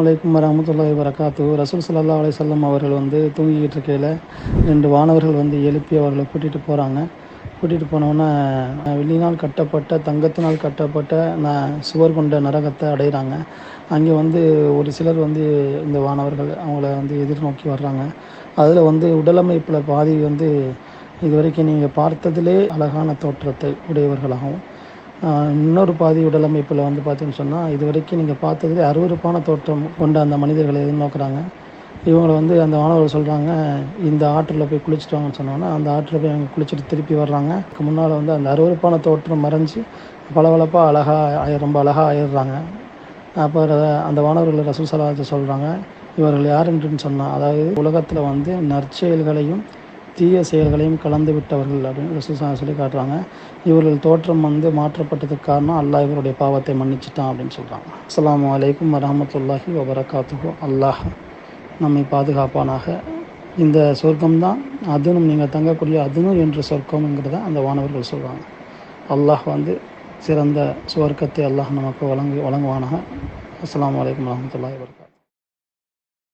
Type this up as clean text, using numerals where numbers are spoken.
அலைக்கும் வரஹ்மத்துல்லாஹி வபரகாத்துஹு. ரசூல் ஸல்லல்லாஹு அலைஹி வஸல்லம் அவர்கள் தூங்கிக்கிட்டு இருக்கையில் 2 வானவர்கள் எழுப்பி அவர்களை கூட்டிகிட்டு போகிறாங்க. கூட்டிகிட்டு போனோன்னே வெள்ளினால் கட்டப்பட்ட தங்கத்தினால் கட்டப்பட்ட சுவர் கொண்ட நரகத்தை அடைகிறாங்க. அங்கே ஒரு சிலர் இந்த வானவர்கள் அவங்கள எதிர்நோக்கி வர்றாங்க. அதில் உடலமைப்பில் பாதி இதுவரைக்கும் நீங்கள் பார்த்ததிலே அழகான தோற்றத்தை உடையவர்களாகவும், இன்னொரு பாதி உடலமைப்பில் பார்த்தீங்கன்னு சொன்னால் இதுவரைக்கும் நீங்கள் பார்த்ததுலே அருவருப்பான தோற்றம் கொண்ட அந்த மனிதர்களை எதிர்நோக்குறாங்க. இவங்களை அந்த மாணவர்கள் சொல்கிறாங்க, இந்த ஆற்றில் போய் குளிச்சுட்டு வாங்கன்னு சொன்னோன்னா அந்த ஆற்றில் போய் அவங்க குளிச்சுட்டு திருப்பி வர்றாங்க. முன்னால் அந்த அருவருப்பான தோற்றம் மறைஞ்சி பளபளப்பாக அழகாக ரொம்ப அழகாக ஆயிடுறாங்க. அப்போ அந்த மாணவர்கள் ரசூல் ஸல்லல்லாஹு அலைஹி வஸல்லம் சொல்கிறாங்க, இவர்கள் யார் என்று சொன்னால், அதாவது உலகத்தில் நற்செயல்களையும் தீய செயல்களையும் கலந்து விட்டவர்கள் அப்படின்னு ரசூல் சொல்லி காட்டுறாங்க. இவர்கள் தோற்றம் மாற்றப்பட்டதுக்கு காரணம் அல்லாஹ் இவருடைய பாவத்தை மன்னிச்சிட்டான் அப்படின்னு சொல்கிறாங்க. அஸ்ஸலாமு அலைக்கும் வரஹ்மத்துல்லாஹி வபரகாத்துஹு. அல்லாஹ் நம்மை பாதுகாப்பானாக. இந்த சொர்க்கம்தான் அதுனும் நீங்கள் தங்கக்கூடிய அதுனும் என்ற சொர்க்கம்ங்கிறத அந்த வானவர்கள் சொல்கிறாங்க. அல்லாஹ் சிறந்த சுவர்க்கத்தை அல்லாஹ் நமக்கு வழங்குவானாக. அஸ்ஸலாமு அலைக்கும் வரஹ்மத்துல்லாஹி வபரகாத்துஹு.